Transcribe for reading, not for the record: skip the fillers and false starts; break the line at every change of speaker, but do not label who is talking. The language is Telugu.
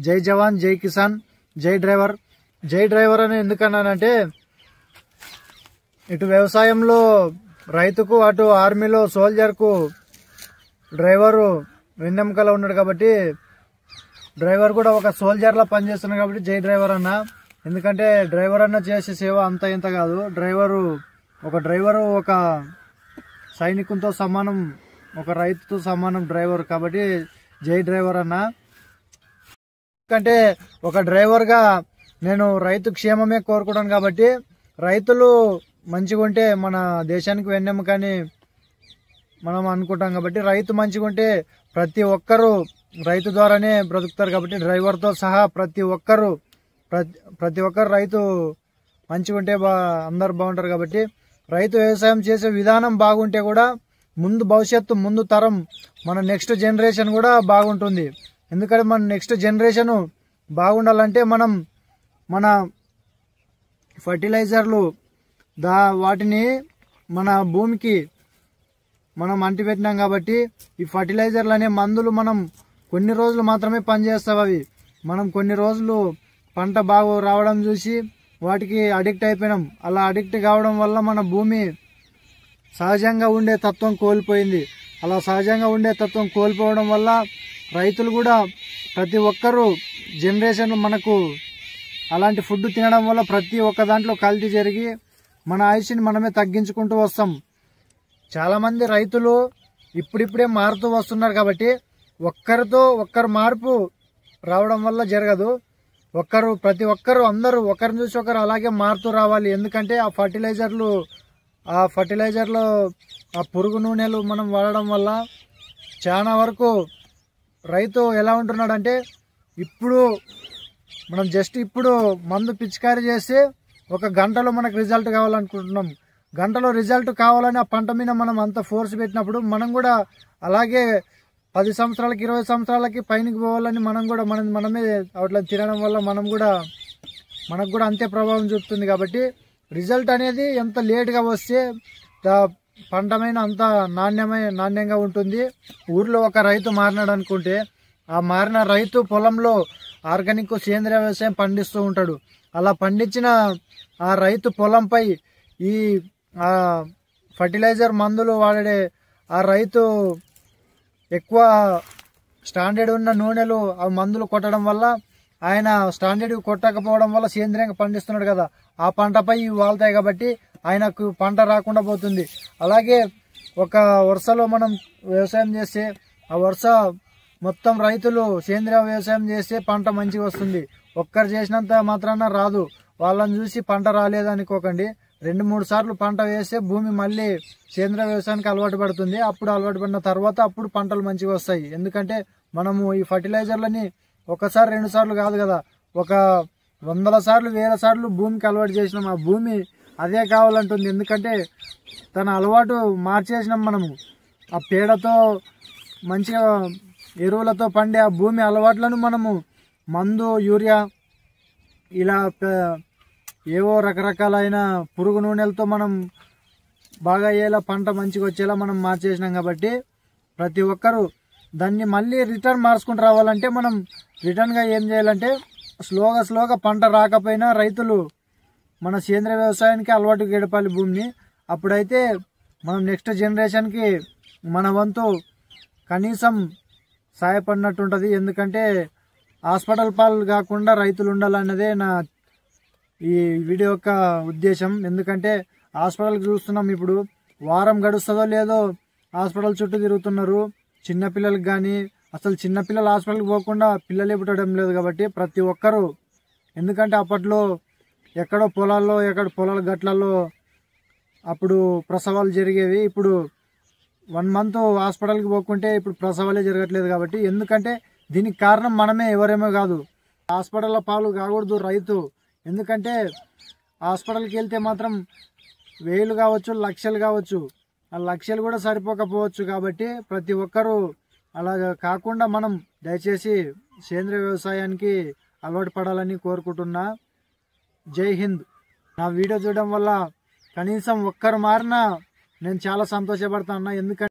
జై జవాన్ జై కిసాన్ జై డ్రైవర్. జై డ్రైవర్ అని ఎందుకన్నానంటే ఇటు వ్యవసాయంలో రైతుకు అటు ఆర్మీలో సోల్జర్కు డ్రైవరు వెన్నెముకలో ఉన్నాడు కాబట్టి డ్రైవర్ కూడా ఒక సోల్జర్లా పనిచేస్తున్నాడు కాబట్టి జై డ్రైవర్ అన్న. ఎందుకంటే డ్రైవర్ అన్న చేసే సేవ అంత ఇంత కాదు. డ్రైవరు ఒక సైనికునితో సమానం, ఒక రైతుతో సమానం డ్రైవర్ కాబట్టి జై డ్రైవర్ అన్న. ఎందుకంటే ఒక డ్రైవర్గా నేను రైతు క్షేమమే కోరుకుంటాను కాబట్టి రైతులు మంచిగా ఉంటే మన దేశానికి వెన్నెముకని మనం అనుకుంటాం కాబట్టి రైతు మంచిగా ఉంటే ప్రతి ఒక్కరూ రైతు ద్వారానే బ్రతుకుతారు కాబట్టి డ్రైవర్తో సహా ప్రతి ఒక్కరు రైతు మంచిగా ఉంటే అందరు బాగుంటారు కాబట్టి రైతు వ్యవసాయం చేసే విధానం బాగుంటే కూడా ముందు భవిష్యత్తు, ముందు తరం, మన నెక్స్ట్ జనరేషన్ కూడా బాగుంటుంది. ఎందుకంటే మన నెక్స్ట్ జనరేషన్ బాగుండాలంటే మనం మన ఫర్టిలైజర్లు వాటిని మన భూమికి మనం అంటిపెట్టినాం కాబట్టి ఈ ఫర్టిలైజర్లు అనే మందులు మనం కొన్ని రోజులు మాత్రమే పనిచేస్తావు. అవి మనం కొన్ని రోజులు పంట బాగా రావడం చూసి వాటికి అడిక్ట్ అయిపోయినాం. అలా అడిక్ట్ కావడం వల్ల మన భూమి సహజంగా ఉండే తత్వం కోల్పోయింది. అలా సహజంగా ఉండే తత్వం కోల్పోవడం వల్ల రైతులు కూడా ప్రతి ఒక్కరూ జనరేషన్ మనకు అలాంటి ఫుడ్ తినడం వల్ల ప్రతి ఒక్క దాంట్లో కల్తీ జరిగి మన ఆయుష్ని మనమే తగ్గించుకుంటూ వస్తాం. చాలామంది రైతులు ఇప్పుడిప్పుడే మారుతూ వస్తున్నారు కాబట్టి ఒక్కరు మార్పు రావడం వల్ల జరగదు. ప్రతి ఒక్కరు అందరూ ఒకరిని చూసి ఒకరు అలాగే మారుతూ రావాలి. ఎందుకంటే ఆ ఫర్టిలైజర్లో ఆ పురుగు నూనెలు మనం వాడడం వల్ల చాలా వరకు రైతు ఎలా ఉంటున్నాడంటే ఇప్పుడు మందు పిచికారీ చేసి ఒక గంటలో మనకు రిజల్ట్ కావాలనుకుంటున్నాం. గంటలో రిజల్ట్ కావాలని ఆ పంట మీద మనం అంత ఫోర్స్ పెట్టినప్పుడు మనం కూడా అలాగే 10 సంవత్సరాలకి 20 సంవత్సరాలకి పైనకి పోవాలని మనమే అట్లా తినడం వల్ల మనకు కూడా అంతే ప్రభావం చూపుతుంది. కాబట్టి రిజల్ట్ అనేది ఎంత లేట్గా వస్తే పంటమైన అంత నాణ్యంగా ఉంటుంది. ఊర్లో ఒక రైతు మారినాడు అనుకుంటే ఆ మారిన రైతు పొలంలో ఆర్గానిక్ సేంద్రియ వ్యవసాయం పండిస్తూ ఉంటాడు. అలా పండించిన ఆ రైతు పొలంపై ఈ ఫర్టిలైజర్ మందులు వాడే ఆ రైతు ఎక్కువ స్టాండర్డ్ ఉన్న నూనెలు ఆ మందులు కొట్టడం వల్ల ఆయన స్టాండర్డ్ కొట్టకపోవడం వల్ల సేంద్రియంగా పండిస్తున్నాడు కదా, ఆ పంటపై ఇవి వాళ్తాయి కాబట్టి ఆయనకు పంట రాకుండా పోతుంది. అలాగే ఒక వరుసలో మనం వ్యవసాయం చేస్తే ఆ వరుస మొత్తం రైతులు సేంద్రియ వ్యవసాయం చేస్తే పంట మంచిగా వస్తుంది. ఒక్కరు చేసినంత మాత్రాన రాదు. వాళ్ళని చూసి పంట రాలేదనుకోకండి. 2-3 సార్లు పంట వేస్తే భూమి మళ్ళీ సేంద్రియ వ్యవసాయానికి అలవాటు పడుతుంది. అప్పుడు అలవాటు పడిన తర్వాత అప్పుడు పంటలు మంచిగా వస్తాయి. ఎందుకంటే మనము ఈ ఫర్టిలైజర్లని 1 సారి 2 సార్లు కాదు కదా, ఒక 100 సార్లు 1000 సార్లు భూమికి అలవాటు చేసినాం. ఆ భూమి అదే కావాలంటుంది. ఎందుకంటే తన అలవాటు మార్చేసినాం మనము. ఆ పేడతో మంచిగా ఎరువులతో పండే ఆ భూమి అలవాట్లను మనము మందు, యూరియా ఇలా ఏవో రకరకాలైన పురుగు నూనెలతో మనం బాగా అయ్యేలా పంట మంచిగా వచ్చేలా మనం మార్చేసినాం. కాబట్టి ప్రతి ఒక్కరూ దాన్ని మళ్ళీ రిటర్న్ మార్చుకుంటూ రావాలంటే మనం రిటర్న్గా ఏం చేయాలంటే స్లోగా పంట రాకపోయినా రైతులు మన సేంద్రియ వ్యవసాయానికి అలవాటు గడపాలి భూమిని. అప్పుడైతే మనం నెక్స్ట్ జనరేషన్కి మన వంతు కనీసం సహాయపడినట్టు ఉంటుంది. ఎందుకంటే హాస్పిటల్ పాలు కాకుండా రైతులు ఉండాలన్నదే నా ఈ వీడియో యొక్క ఉద్దేశం. ఎందుకంటే హాస్పిటల్కి చూస్తున్నాం, ఇప్పుడు వారం గడుస్తుందో లేదో హాస్పిటల్ చుట్టూ తిరుగుతున్నారు. చిన్నపిల్లలకు కానీ అసలు చిన్నపిల్లలు హాస్పిటల్కి పోకుండా పిల్లలే పుట్టడం లేదు. కాబట్టి ప్రతి ఒక్కరూ, ఎందుకంటే అప్పట్లో ఎక్కడో పొలాల గట్లలో అప్పుడు ప్రసవాలు జరిగేవి. ఇప్పుడు 1 మంత్ హాస్పిటల్కి పోకుంటే ఇప్పుడు ప్రసవాలే జరగట్లేదు. కాబట్టి ఎందుకంటే దీనికి కారణం మనమే, ఎవరేమో కాదు. హాస్పిటల్ పాలు కాకూడదు రైతు. ఎందుకంటే హాస్పిటల్కి వెళ్తే మాత్రం 1000 కావచ్చు, లక్షలు కావచ్చు, ఆ లక్షలు కూడా సరిపోకపోవచ్చు. కాబట్టి ప్రతి ఒక్కరూ అలా కాకుండా మనం దయచేసి సేంద్రియ వ్యవసాయానికి అలవాటు పడాలని కోరుకుంటున్నా. జై హింద్. నా వీడియో చూడడం వల్ల కనీసం ఒక్కరు మారినా నేను చాలా సంతోషపడతాను. ఎందుకంటే